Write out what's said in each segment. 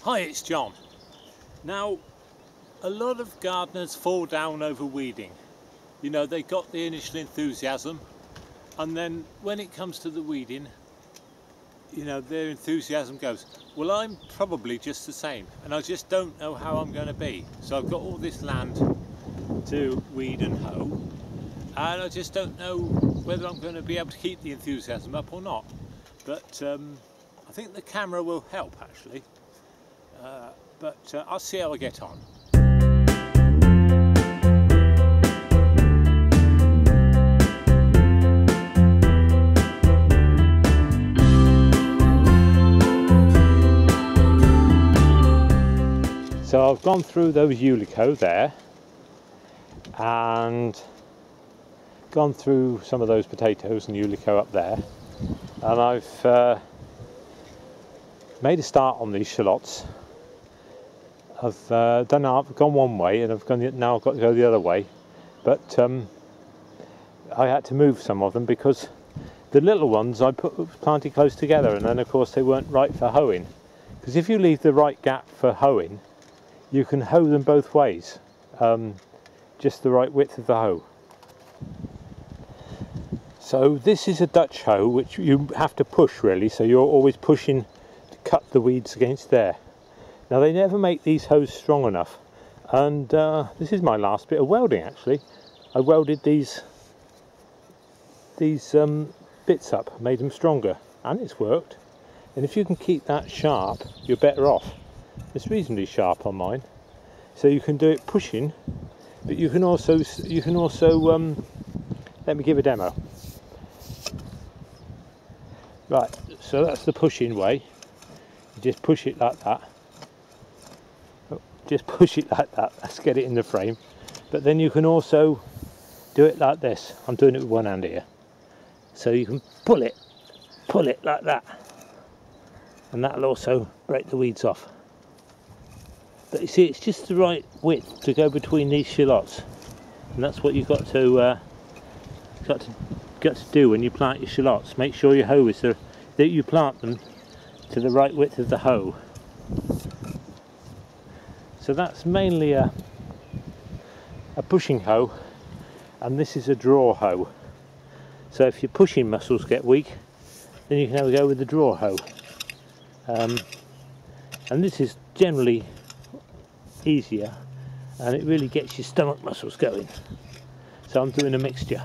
Hi, it's John. Now, a lot of gardeners fall down over weeding. You know, they got the initial enthusiasm, and then when it comes to the weeding, you know, their enthusiasm goes. Well, I'm probably just the same, and I just don't know how I'm going to be. So I've got all this land to weed and hoe, and I just don't know whether I'm going to be able to keep the enthusiasm up or not. But I think the camera will help, actually. But I'll see how I get on. So I've gone through those Ullico there and gone through some of those potatoes and Ullico up there, and I've made a start on these shallots. I've gone one way and now I've got to go the other way, but I had to move some of them because the little ones I planted close together, and then of course they weren't right for hoeing, because if you leave the right gap for hoeing, you can hoe them both ways, just the right width of the hoe. So this is a Dutch hoe, which you have to push really, so you're always pushing to cut the weeds against there. Now they never make these hoes strong enough, and this is my last bit of welding actually. I welded these bits up, made them stronger, and it's worked. And if you can keep that sharp, you're better off. It's reasonably sharp on mine, so you can do it pushing, but you can also let me give a demo. Right, so that's the pushing way. You just push it like that. Just push it like that. Let's get it in the frame. But then you can also do it like this. I'm doing it with one hand here. So you can pull it like that, and that'll also break the weeds off. But you see, it's just the right width to go between these shallots, and that's what you've got to do when you plant your shallots. Make sure your hoe is that you plant them to the right width of the hoe. So that's mainly a pushing hoe, and this is a draw hoe. So if your pushing muscles get weak, then you can have a go with the draw hoe. And this is generally easier, and it really gets your stomach muscles going. So I'm doing a mixture.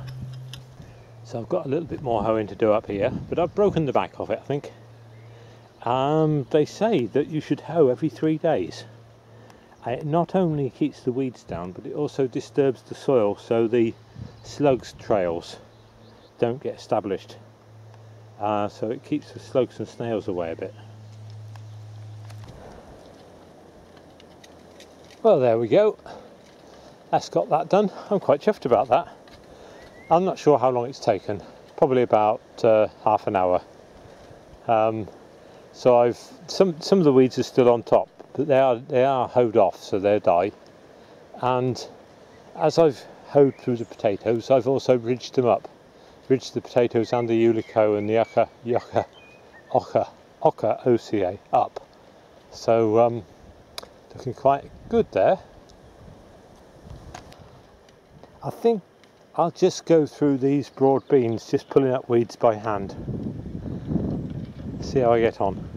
So I've got a little bit more hoeing to do up here, but I've broken the back of it, I think. They say that you should hoe every 3 days. It not only keeps the weeds down, but it also disturbs the soil, so the slugs trails don't get established. So it keeps the slugs and snails away a bit. Well, there we go. That's got that done. I'm quite chuffed about that. I'm not sure how long it's taken. Probably about half an hour. So I've some of the weeds are still on top, but they are hoed off, so they'll die. And as I've hoed through the potatoes, I've also ridged them up. Ridged the potatoes and the Ullico and the Oca OCA up. So looking quite good there. I think I'll just go through these broad beans, just pulling up weeds by hand. See how I get on.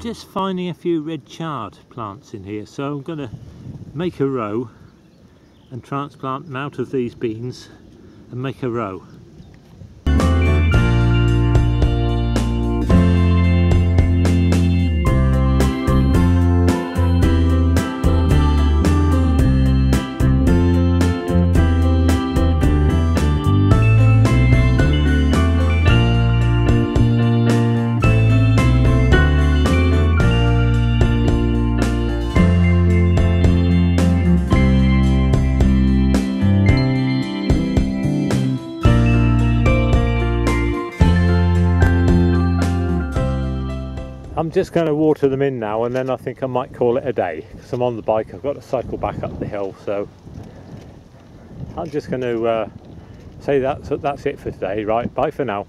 Just finding a few red chard plants in here, so I'm going to make a row and transplant them out of these beans and make a row. just going to water them in now, and then I think I might call it a day because I'm on the bike. I've got to cycle back up the hill, so I'm just going to say that's it for today. Right, bye for now.